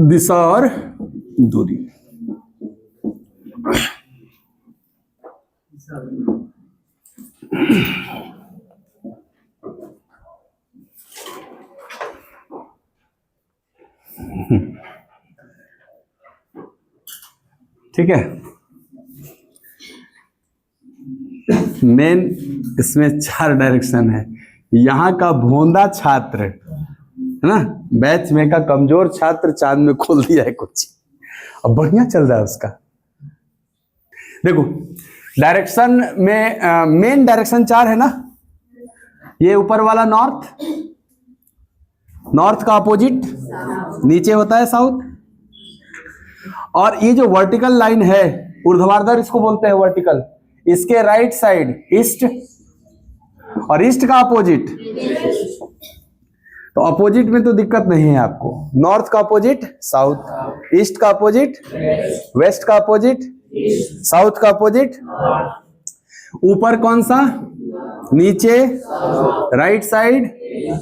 दिशा और दूरी। ठीक है, मेन इसमें 4 डायरेक्शन है। यहाँ का भोंदा छात्र है ना, बैच में का कमजोर छात्र चांद में खोल दिया है कुछ, अब बढ़िया चल रहा है उसका। देखो डायरेक्शन में मेन डायरेक्शन 4 है ना, ये ऊपर वाला नॉर्थ, नॉर्थ का अपोजिट नीचे होता है साउथ, और ये जो वर्टिकल लाइन है ऊर्ध्वाधर इसको बोलते हैं वर्टिकल, इसके राइट साइड ईस्ट, और ईस्ट का अपोजिट, तो अपोजिट में तो दिक्कत नहीं है आपको। नॉर्थ का अपोजिट साउथ, ईस्ट का अपोजिट वेस्ट, का अपोजिट साउथ, का अपोजिट ऊपर कौन सा, नीचे, राइट साइड,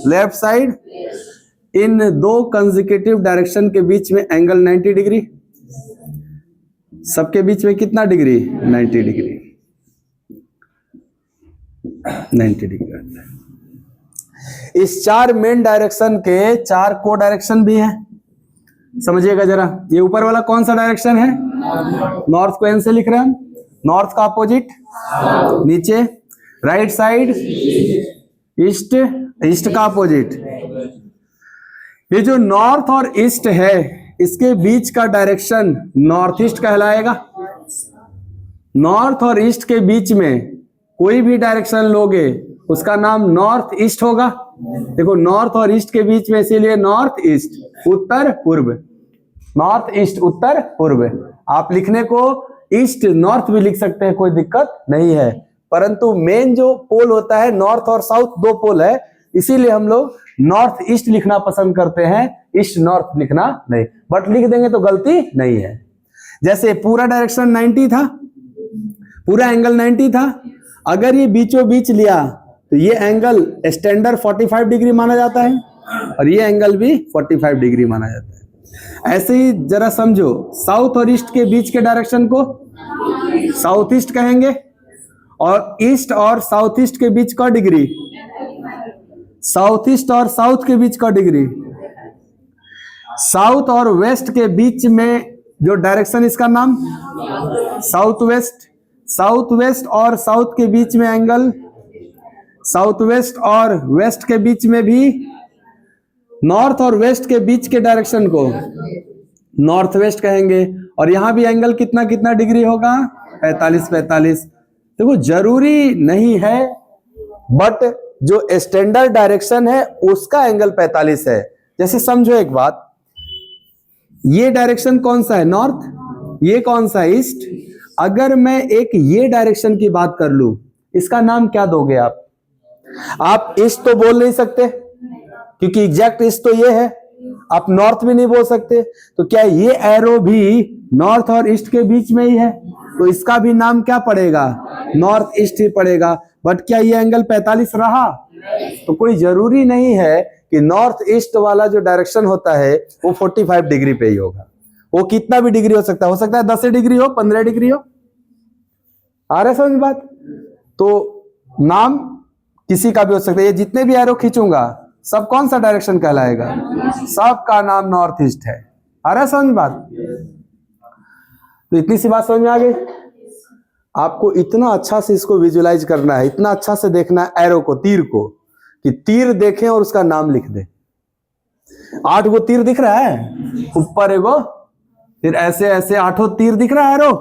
लेफ्ट साइड। इन 2 कंसेक्यूटिव डायरेक्शन के बीच में एंगल 90 डिग्री, सबके बीच में कितना डिग्री, 90 डिग्री, 90 डिग्री। इस 4 मेन डायरेक्शन के 4 को डायरेक्शन भी हैं, समझिएगा जरा। ये ऊपर वाला कौन सा डायरेक्शन है, नॉर्थ को एन से लिख रहे हैं हम, नॉर्थ का अपोजिट नीचे, राइट साइड ईस्ट, ईस्ट का अपोजिट। ये जो नॉर्थ और ईस्ट है इसके बीच का डायरेक्शन नॉर्थ ईस्ट कहलाएगा। नॉर्थ और ईस्ट के बीच में कोई भी डायरेक्शन लोगे उसका नाम नॉर्थ ईस्ट होगा। देखो नॉर्थ और ईस्ट के बीच में, इसीलिए नॉर्थ ईस्ट, उत्तर पूर्व, नॉर्थ ईस्ट उत्तर पूर्व। आप लिखने को ईस्ट नॉर्थ भी लिख सकते हैं, कोई दिक्कत नहीं है, परंतु मेन जो पोल होता है नॉर्थ और साउथ 2 पोल है, इसीलिए हम लोग नॉर्थ ईस्ट लिखना पसंद करते हैं, ईस्ट नॉर्थ लिखना नहीं। बट लिख देंगे तो गलती नहीं है। जैसे पूरा डायरेक्शन 90 था, पूरा एंगल 90 था, अगर ये बीचों बीच लिया तो ये एंगल स्टैंडर्ड 45 डिग्री माना जाता है, और ये एंगल भी 45 डिग्री माना जाता है। ऐसे ही जरा समझो, साउथ और ईस्ट के बीच के डायरेक्शन को साउथ ईस्ट कहेंगे, और ईस्ट और साउथ ईस्ट के बीच का डिग्री, साउथ ईस्ट और साउथ के बीच का डिग्री, साउथ और वेस्ट के बीच में जो डायरेक्शन इसका नाम साउथ वेस्ट, साउथ वेस्ट और साउथ के बीच में एंगल, साउथ वेस्ट और वेस्ट के बीच में भी, नॉर्थ और वेस्ट के बीच के डायरेक्शन को नॉर्थ वेस्ट कहेंगे, और यहां भी एंगल कितना कितना डिग्री होगा, 45। देखो जरूरी नहीं है, बट जो स्टैंडर्ड डायरेक्शन है उसका एंगल 45 है। जैसे समझो एक बात, ये डायरेक्शन कौन सा है, नॉर्थ, ये कौन सा है, ईस्ट। अगर मैं एक ये डायरेक्शन की बात कर लूं, इसका नाम क्या दोगे आप? आप ईस्ट तो बोल नहीं सकते क्योंकि एग्जैक्ट ईस्ट तो ये है, आप नॉर्थ भी नहीं बोल सकते, तो क्या ये एरो भी नॉर्थ और ईस्ट के बीच में ही है, तो इसका भी नाम क्या पड़ेगा, नॉर्थ ईस्ट ही पड़ेगा। बट क्या ये एंगल 45 रहा? तो कोई जरूरी नहीं है कि नॉर्थ ईस्ट वाला जो डायरेक्शन होता है वो 45 डिग्री पे ही होगा, वो कितना भी डिग्री हो सकता है 10 डिग्री हो, 15 डिग्री हो। आ रहा है समझ बात? तो नाम किसी का भी हो सकता है। ये जितने भी एरो खींचूंगा सब कौन सा डायरेक्शन कहलाएगा, सबका नाम नॉर्थ ईस्ट है। आ रहा है समझ बात? तो इतनी सी बात समझ में आ गई। आपको इतना अच्छा से इसको विजुलाइज करना है, इतना अच्छा से देखना है एरो को, तीर को, कि तीर देखें और उसका नाम लिख दे। 8 गो तीर दिख रहा है ऊपर एगो, फिर ऐसे ऐसे 8 तीर दिख रहा है एरो।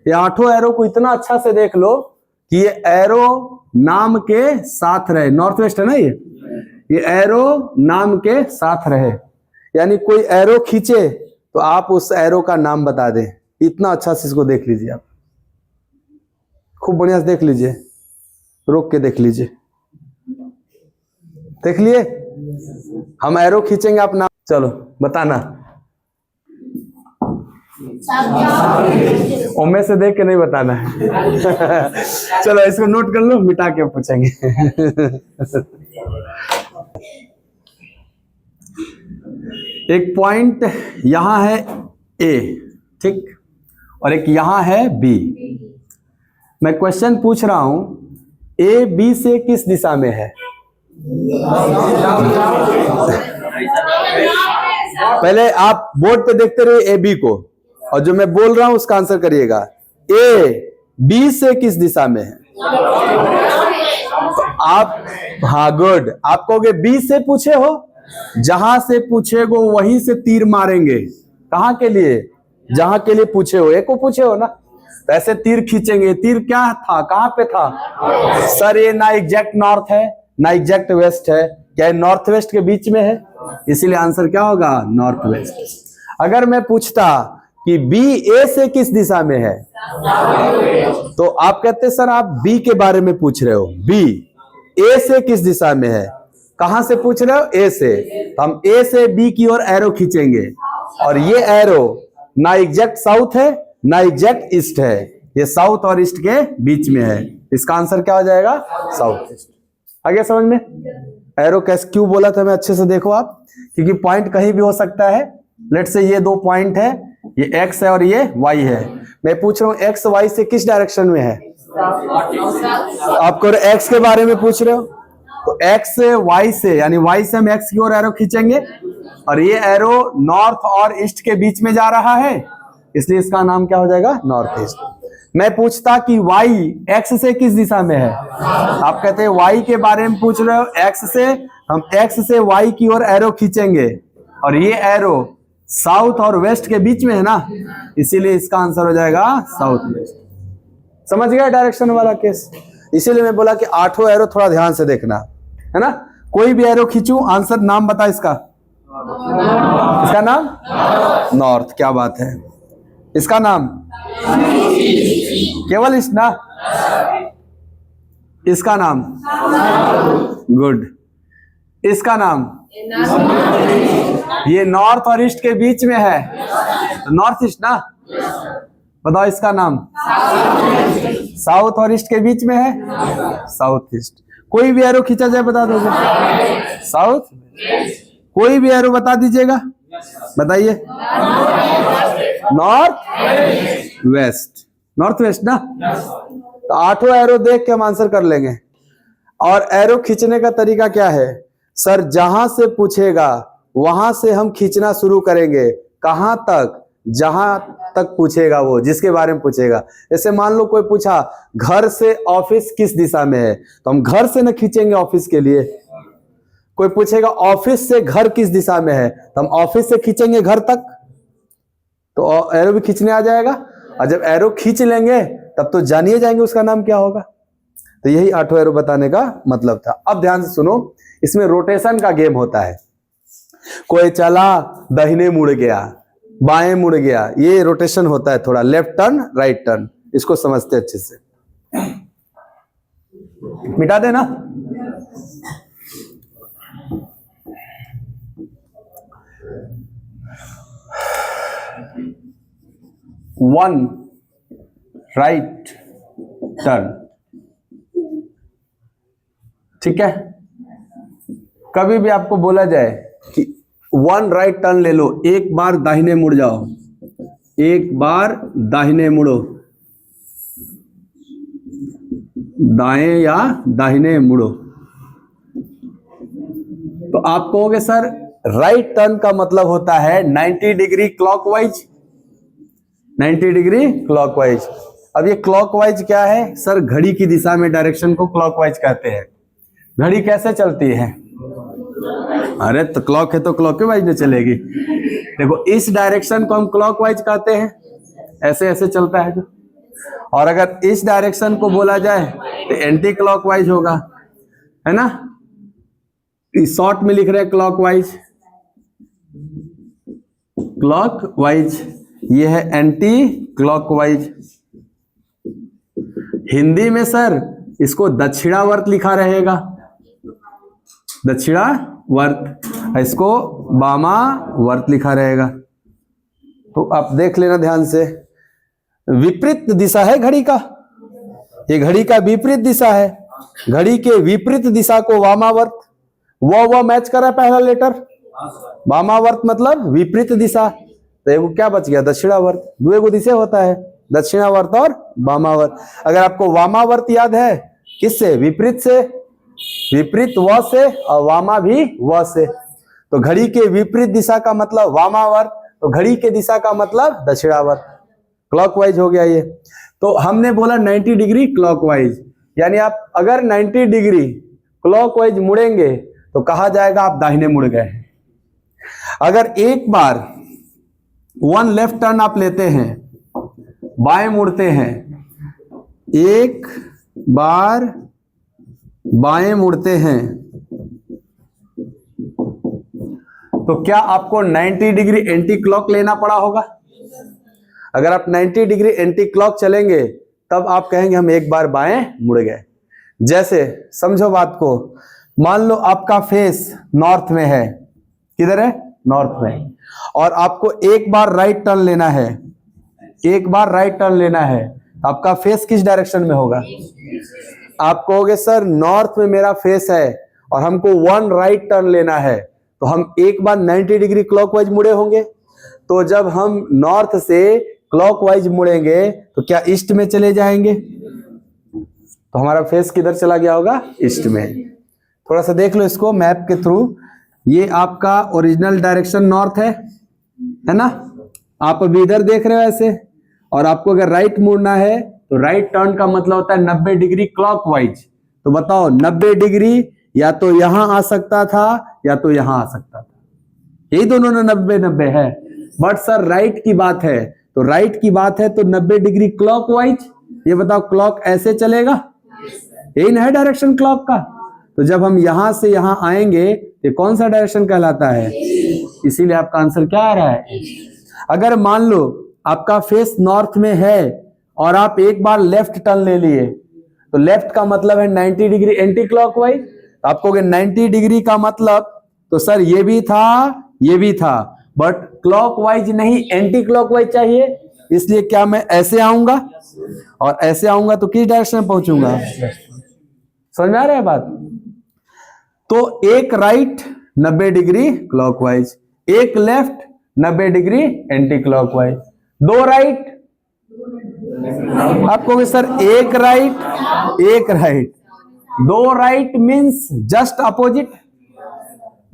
ये 8 एरो को इतना अच्छा से देख लो कि ये एरो नाम के साथ रहे। नॉर्थ वेस्ट है ना, ये एरो नाम के साथ रहे, यानी कोई एरो खींचे तो आप उस एरो का नाम बता दें। इतना अच्छा से इसको देख लीजिए, आप खूब बढ़िया से देख लीजिए, रोक के देख लीजिए। देख लिए? हम एरो खींचेंगे, आप नाम चलो बताना। ओमे से देख के नहीं बताना है। चलो इसको नोट कर लो, मिटा के पूछेंगे। एक पॉइंट यहां है ए, ठीक, और एक यहां है बी। मैं क्वेश्चन पूछ रहा हूं ए बी से किस दिशा में है? पहले आप बोर्ड पे देखते रहिए ए बी को, और जो मैं बोल रहा हूं उसका आंसर करिएगा। ए बी से किस दिशा में है? तो आप, हाँ गुड, आप कहोगे बी से पूछे हो, जहां से पूछे गो वहीं से तीर मारेंगे। कहां के लिए? जहां के लिए पूछे हो, एक को पूछे हो ना, तो ऐसे तीर खींचेंगे। तीर क्या था, कहां पे था? सर ये ना एग्जैक्ट नॉर्थ है ना एग्जैक्ट वेस्ट है, क्या नॉर्थ वेस्ट के बीच में है, इसीलिए आंसर क्या होगा? North west. अगर मैं पूछता कि बी ए से किस दिशा में है, तो आप कहते सर आप बी के बारे में पूछ रहे हो, बी ए से किस दिशा में है? कहां से पूछ रहे हो? ए से। तो हम ए से बी की ओर एरो खींचेंगे, और ये एरो ना एग्जैक्ट साउथ है ना एग्जैक्ट ईस्ट है, ये साउथ और ईस्ट के बीच में है। इसका आंसर क्या हो जाएगा? South east. आगे समझ में? एरो कैसे क्यों बोला था मैं, अच्छे से देखो आप, क्योंकि पॉइंट कहीं भी हो सकता है। लेट से ये दो पॉइंट है, ये एक्स है और ये वाई है। मैं पूछ रहा हूं एक्स वाई से किस डायरेक्शन में है? आपको एक्स के बारे में पूछ रहे हो, तो एक्स से वाई से, यानी वाई से हम एक्स की ओर एरो खींचेंगे, और ये एरो नॉर्थ और ईस्ट के बीच में जा रहा है, इसलिए इसका नाम क्या हो जाएगा? North east. मैं पूछता कि y x से किस दिशा में है, आप कहते हैं y के बारे में पूछ रहे हो x से, हम x से y की ओर एरो खींचेंगे, और ये एरो साउथ और वेस्ट के बीच में है ना, इसीलिए इसका आंसर हो जाएगा साउथ वेस्ट। समझ गया डायरेक्शन वाला केस? इसीलिए मैं बोला कि आठों एरो थोड़ा ध्यान से देखना है ना। कोई भी एरो खींचूं, आंसर नाम बता इसका, इसका नाम नॉर्थ। क्या बात है, इसका नाम केवल ईस्ट ना, इसका नाम गुड, इसका नाम ये नॉर्थ और ईस्ट के बीच में है, नॉर्थ ईस्ट ना। बताओ इसका नाम साउथ और ईस्ट के बीच में है, साउथ ईस्ट। कोई भी एरो खींचा जाए बता दोगे? साउथ। कोई भी एरो बता दीजिएगा, बताइए। नॉर्थ वेस्ट, नॉर्थ वेस्ट ना। तो आठों एरो देख के हम आंसर कर लेंगे। और एरो खींचने का तरीका क्या है? सर जहां से पूछेगा वहां से हम खींचना शुरू करेंगे। कहां तक? जहां तक पूछेगा, वो जिसके बारे में पूछेगा। जैसे मान लो कोई पूछा घर से ऑफिस किस दिशा में है, तो हम घर से न खींचेंगे ऑफिस के लिए। कोई पूछेगा ऑफिस से घर किस दिशा में है, तो हम ऑफिस से खींचेंगे घर तक, तो एरो भी खींचने आ जाएगा। और जब एरो खींच लेंगे तब तो जानिए जाएंगे उसका नाम क्या होगा। तो यही आठों एरो बताने का मतलब था। अब ध्यान से सुनो, इसमें रोटेशन का गेम होता है। कोई चला दाहिने मुड़ गया, बाएं मुड़ गया, ये रोटेशन होता है थोड़ा, लेफ्ट टर्न राइट टर्न, इसको समझते अच्छे से। मिटा देना। वन राइट टर्न, ठीक है। कभी भी आपको बोला जाए कि वन राइट टर्न ले लो, एक बार दाहिने मुड़ जाओ, एक बार दाहिने मुड़ो, दाएं या दाहिने मुड़ो, तो आप कहोगे सर राइट टर्न का मतलब होता है 90 डिग्री क्लॉकवाइज, 90 डिग्री क्लॉकवाइज। अब ये क्लॉकवाइज क्या है? सर घड़ी की दिशा में डायरेक्शन को क्लॉकवाइज कहते हैं। घड़ी कैसे चलती है? अरे तो क्लॉक है तो क्लॉकवाइज में चलेगी। देखो इस डायरेक्शन को हम क्लॉकवाइज कहते हैं, ऐसे ऐसे चलता है जो। और अगर इस डायरेक्शन को बोला जाए तो एंटी क्लॉकवाइज होगा, है ना। शॉर्ट में लिख रहे हैं क्लॉकवाइज, क्लॉकवाइज, ये है एंटी क्लॉकवाइज। हिंदी में सर इसको दक्षिणावर्त लिखा रहेगा, दक्षिणावर्त, इसको वामावर्त लिखा रहेगा। तो आप देख लेना ध्यान से, विपरीत दिशा है घड़ी का, ये घड़ी का विपरीत दिशा है। घड़ी के विपरीत दिशा को वामावर्त, वो मैच कर रहा है पहला लेटर, वामावर्त मतलब विपरीत दिशा, तो एगो क्या बच गया, दक्षिणावर्त। दो एगो दिशा होता है, दक्षिणावर्त और वामावर्त। अगर आपको वामावर्त याद है किससे, विपरीत से, विपरीत व से, और वामा भी व से, तो घड़ी के विपरीत दिशा का मतलब वामावर्त, तो घड़ी के दिशा का मतलब दक्षिणावर्त। क्लॉकवाइज हो गया ये। तो हमने बोला 90 डिग्री क्लॉकवाइज, यानी आप अगर 90 डिग्री क्लॉकवाइज मुड़ेंगे तो कहा जाएगा आप दाहिने मुड़ गए। अगर एक बार वन लेफ्ट टर्न आप लेते हैं, बाएं मुड़ते हैं, एक बार बाएं मुड़ते हैं, तो क्या आपको 90 डिग्री एंटी क्लॉक लेना पड़ा होगा? अगर आप 90 डिग्री एंटी क्लॉक चलेंगे तब आप कहेंगे हम एक बार बाएं मुड़ गए। जैसे समझो बात को, मान लो आपका फेस नॉर्थ में है, किधर है, नॉर्थ में, और आपको एक बार राइट टर्न लेना है, एक बार राइट टर्न लेना है, तो आपका फेस किस डायरेक्शन में होगा? आप कहोगे सर नॉर्थ में मेरा फेस है और हमको वन राइट टर्न लेना है, तो हम एक बार 90 डिग्री क्लॉकवाइज मुड़े होंगे। तो जब हम नॉर्थ से क्लॉकवाइज मुड़ेंगे तो क्या ईस्ट में चले जाएंगे? तो हमारा फेस किधर चला गया होगा? ईस्ट में। थोड़ा सा देख लो इसको मैप के थ्रू, ये आपका ओरिजिनल डायरेक्शन नॉर्थ है ना? आप अभी इधर देख रहे हो ऐसे, और आपको अगर राइट मुड़ना है तो राइट टर्न का मतलब होता है 90 डिग्री क्लॉकवाइज। तो बताओ 90 डिग्री या तो यहां आ सकता था या तो यहां आ सकता था, यही दोनों ने 90-90 है। बट सर राइट की बात है, तो राइट की बात है तो 90 डिग्री क्लॉकवाइज। ये बताओ क्लॉक ऐसे चलेगा, यही ना है डायरेक्शन क्लॉक का। तो जब हम यहां से यहां आएंगे ये कौन सा डायरेक्शन कहलाता है? इसीलिए आपका आंसर क्या आ रहा है? अगर मान लो आपका फेस नॉर्थ में है और आप एक बार लेफ्ट टर्न ले लिए, तो लेफ्ट का मतलब है 90 डिग्री एंटी क्लॉकवाइज। तो आप कहोगे 90 डिग्री का मतलब, तो सर ये भी था ये भी था, बट क्लॉकवाइज नहीं एंटी क्लॉकवाइज चाहिए, इसलिए क्या मैं ऐसे आऊंगा और ऐसे आऊंगा तो किस डायरेक्शन में पहुंचूंगा? समझ में आ रहा है बात? तो एक राइट 90 डिग्री क्लॉकवाइज, एक लेफ्ट 90 डिग्री एंटी क्लॉकवाइज, दो राइट, आप कहोगे सर एक राइट, दो राइट मींस जस्ट अपोजिट।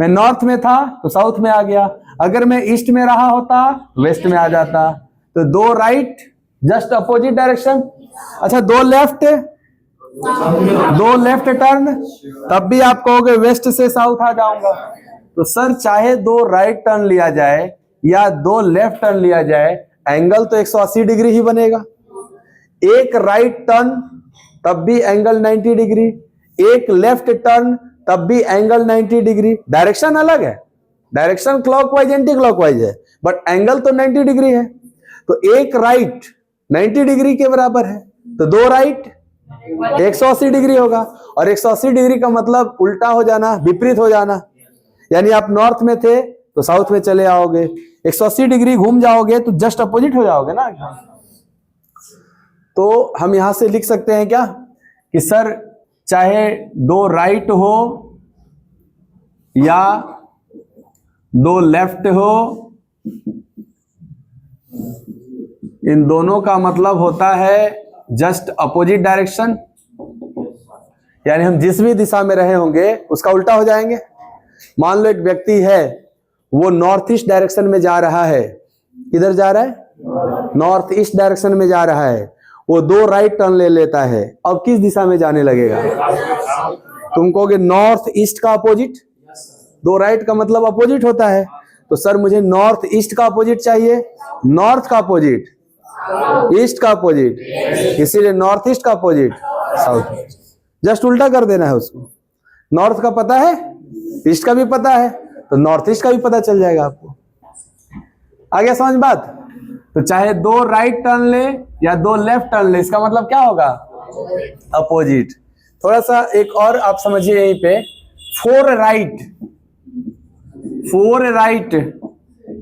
मैं नॉर्थ में था तो साउथ में आ गया, अगर मैं ईस्ट में रहा होता वेस्ट में आ जाता। तो दो राइट जस्ट अपोजिट डायरेक्शन। अच्छा दो लेफ्ट टर्न, तब भी आप कहोगे वेस्ट से साउथ आ जाऊंगा। तो सर चाहे दो राइट टर्न लिया जाए या दो लेफ्ट टर्न लिया जाए, एंगल तो 180 डिग्री ही बनेगा। एक राइट टर्न तब भी एंगल 90 डिग्री, एक लेफ्ट टर्न तब भी एंगल 90 डिग्री। डायरेक्शन अलग है, डायरेक्शन क्लॉकवाइज एंटी क्लॉकवाइज है, बट एंगल तो 90 डिग्री है। तो एक राइट 90 डिग्री के बराबर है, तो दो राइट 180 डिग्री होगा, और 180 डिग्री का मतलब उल्टा हो जाना, विपरीत हो जाना। यानी आप नॉर्थ में थे तो साउथ में चले आओगे, 180 डिग्री घूम जाओगे तो जस्ट अपोजिट हो जाओगे ना। तो हम यहां से लिख सकते हैं क्या कि सर चाहे दो राइट हो या दो लेफ्ट हो, इन दोनों का मतलब होता है जस्ट अपोजिट डायरेक्शन। यानी हम जिस भी दिशा में रहे होंगे उसका उल्टा हो जाएंगे। मान लो एक व्यक्ति है, वो नॉर्थ ईस्ट डायरेक्शन में जा रहा है, किधर जा रहा है? नॉर्थ ईस्ट डायरेक्शन में जा रहा है, वो दो राइट टर्न ले लेता है, अब किस दिशा में जाने लगेगा? तुम कहोगे नॉर्थ ईस्ट का अपोजिट, दो राइट का मतलब अपोजिट होता है। तो सर मुझे नॉर्थ ईस्ट का अपोजिट चाहिए, नॉर्थ का अपोजिट ईस्ट का अपोजिट, इसीलिए नॉर्थ ईस्ट का अपोजिट साउथ ईस्ट। जस्ट उल्टा कर देना है उसको। नॉर्थ का पता है, ईस्ट का भी पता है, तो नॉर्थ ईस्ट का भी पता चल जाएगा आपको। आ गया समझ बात? तो चाहे दो राइट टर्न ले या दो लेफ्ट टर्न ले, इसका मतलब क्या होगा? अपोजिट। थोड़ा सा एक और आप समझिए यहीं पे, फोर राइट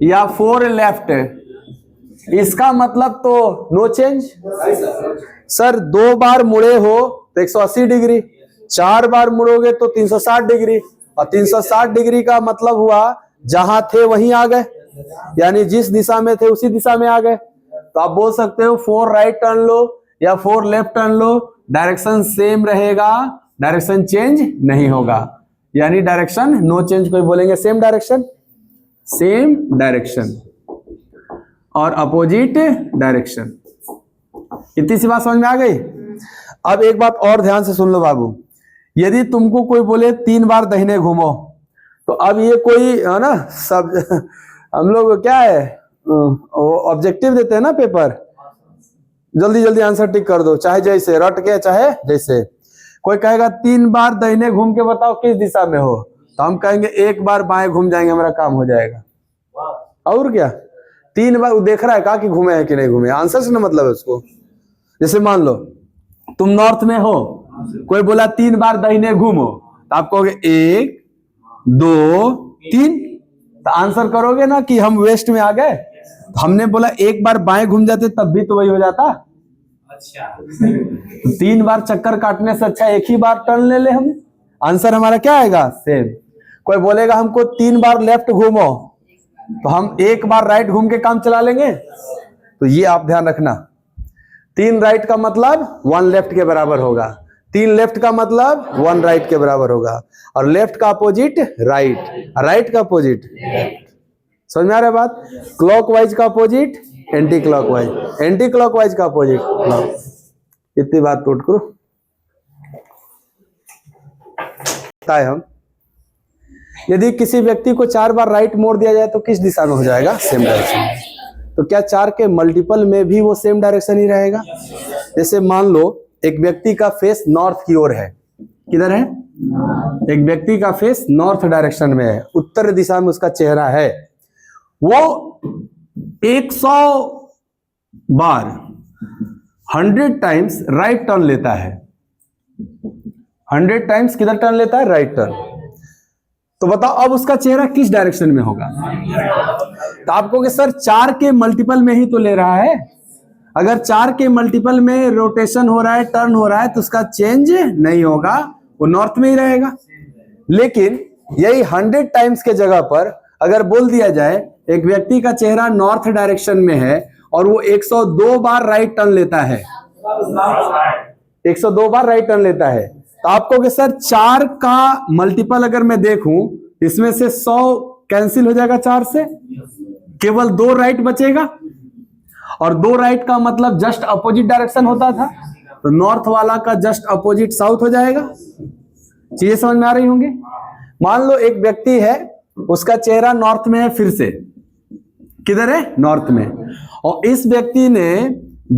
या फोर लेफ्ट, इसका मतलब तो नो चेंज। सर दो बार मुड़े हो तो 180 डिग्री, चार बार मुड़ोगे तो 360 डिग्री, और 360 डिग्री का मतलब हुआ जहां थे वहीं आ गए, यानी जिस दिशा में थे उसी दिशा में आ गए। तो आप बोल सकते हो 4 राइट टर्न लो या 4 लेफ्ट टर्न लो, डायरेक्शन सेम रहेगा, डायरेक्शन चेंज नहीं होगा, यानी डायरेक्शन नो चेंज। कोई बोलेंगे सेम डायरेक्शन, सेम डायरेक्शन और अपोजिट डायरेक्शन। इतनी सी बात समझ में आ गई। अब एक बात और ध्यान से सुन लो बाबू, यदि तुमको कोई बोले 3 बार दाहिने घूमो, तो अब ये कोई है ना, सब हम लोग क्या है ऑब्जेक्टिव देते हैं ना पेपर, जल्दी जल्दी आंसर टिक कर दो, चाहे जैसे रट के चाहे जैसे। कोई कहेगा 3 बार दाहिने घूम के बताओ किस दिशा में हो, तो हम कहेंगे 1 बार बाएं घूम जाएंगे, हमारा काम हो जाएगा। और क्या 3 बार वो देख रहा है कहा कि घूमे है कि नहीं घूमे, आंसर से ना मतलब है उसको। जैसे मान लो तुम नॉर्थ में हो, कोई बोला 3 बार दाहिने घूमो, तो आप कहोगे 1 2 3, तो आंसर करोगे ना कि हम वेस्ट में आ गए। तो हमने बोला 1 बार बाएं घूम जाते तब भी तो वही हो जाता। अच्छा तो 3 बार चक्कर काटने से अच्छा 1 ही बार टर्न ले ले हम, आंसर हमारा क्या आएगा सेम। कोई बोलेगा हमको 3 बार लेफ्ट घूमो, तो हम 1 बार राइट घूम के काम चला लेंगे। तो ये आप ध्यान रखना, 3 राइट का मतलब 1 लेफ्ट के बराबर होगा, 3 लेफ्ट का मतलब 1 राइट के बराबर होगा, और लेफ्ट का अपोजिट राइट, राइट का अपोजिट लेफ्ट। समझ में आ रहा है बात। क्लॉकवाइज का opposite anti clockwise, anti clockwise का अपोजिट क्लॉक। इतनी बात नोट करो। हम यदि किसी व्यक्ति को 4 बार राइट मोड़ दिया जाए तो किस दिशा में हो जाएगा, सेम डायरेक्शन। तो क्या 4 के मल्टीपल में भी वो सेम डायरेक्शन ही रहेगा। जैसे मान लो एक व्यक्ति का फेस नॉर्थ की ओर है, किधर है, एक व्यक्ति का फेस नॉर्थ डायरेक्शन में है, उत्तर दिशा में उसका चेहरा है, वो 100 बार 100 टाइम्स राइट टर्न लेता है, 100 टाइम्स किधर टर्न लेता है, राइट टर्न। तो बताओ अब उसका चेहरा किस डायरेक्शन में होगा। तो आप कहोगे सर 4 के मल्टीपल में ही तो ले रहा है, अगर 4 के मल्टीपल में रोटेशन हो रहा है, टर्न हो रहा है, तो उसका चेंज नहीं होगा, वो नॉर्थ में ही रहेगा। लेकिन यही 100 टाइम्स के जगह पर अगर बोल दिया जाए एक व्यक्ति का चेहरा नॉर्थ डायरेक्शन में है और वो 102 बार राइट टर्न लेता है, 102 बार राइट टर्न लेता है, तो आप कहोगे सर 4 का मल्टीपल अगर मैं देखूं इसमें से 100 कैंसिल हो जाएगा 4 से, केवल 2 राइट बचेगा, और 2 राइट का मतलब जस्ट अपोजिट डायरेक्शन होता था, तो नॉर्थ वाला का जस्ट अपोजिट साउथ हो जाएगा। चीजें समझ में आ रही होंगी। मान लो एक व्यक्ति है, उसका चेहरा नॉर्थ में है, फिर से किधर है, नॉर्थ में, और इस व्यक्ति ने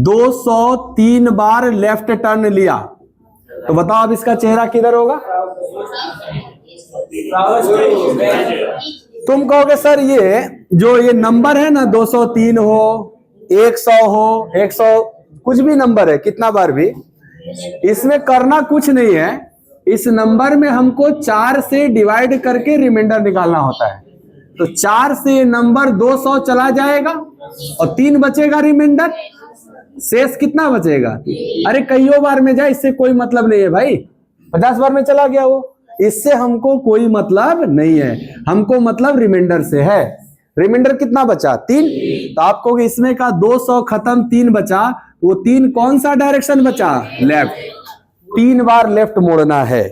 203 बार लेफ्ट टर्न लिया, तो बताओ अब इसका चेहरा किधर होगा। तुम कहोगे सर ये जो ये नंबर है ना, 203 हो, 100 हो, 100 कुछ भी नंबर है, कितना बार भी, इसमें करना कुछ नहीं है। इस नंबर में हमको 4 से डिवाइड करके रिमाइंडर निकालना होता है। तो 4 से ये नंबर 200 चला जाएगा और 3 बचेगा रिमाइंडर, शेष कितना बचेगा। अरे कईयों बार में जाए इससे कोई मतलब नहीं है भाई, 50 बार में चला गया वो, इससे हमको कोई मतलब नहीं है, हमको मतलब रिमाइंडर से है। रिमाइंडर कितना बचा, 3। तो आपको इसमें का 200 खत्म, 3 बचा, वो 3 कौन सा डायरेक्शन बचा, लेफ्ट। 3 बार लेफ्ट मोड़ना है।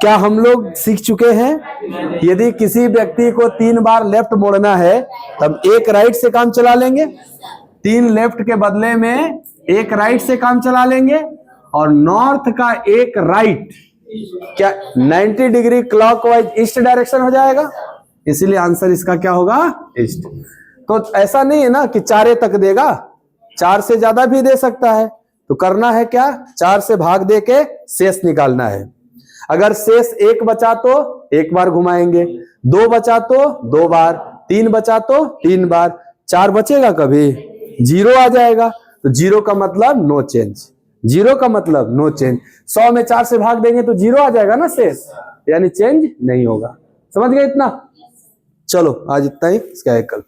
क्या हम लोग सीख चुके हैं। यदि किसी व्यक्ति को 3 बार लेफ्ट मोड़ना है तब 1 राइट से काम चला लेंगे, 3 लेफ्ट के बदले में 1 राइट से काम चला लेंगे, और नॉर्थ का 1 राइट क्या 90 डिग्री क्लॉकवाइज ईस्ट डायरेक्शन हो जाएगा, इसीलिए आंसर इसका क्या होगा, ईस्ट। तो ऐसा नहीं है ना कि 4 तक देगा, 4 से ज्यादा भी दे सकता है। तो करना है क्या, 4 से भाग दे के शेष निकालना है। अगर शेष 1 बचा तो 1 बार घुमाएंगे, 2 बचा तो 2 बार, 3 बचा तो 3 बार, 4 बचेगा कभी 0 आ जाएगा। तो 0 का मतलब नो चेंज, 0 का मतलब नो चेंज। 100 में 4 से भाग देंगे तो 0 आ जाएगा ना शेष, यानी चेंज नहीं होगा। समझ गए इतना। चलो आज इतना ही, इसका एक कल।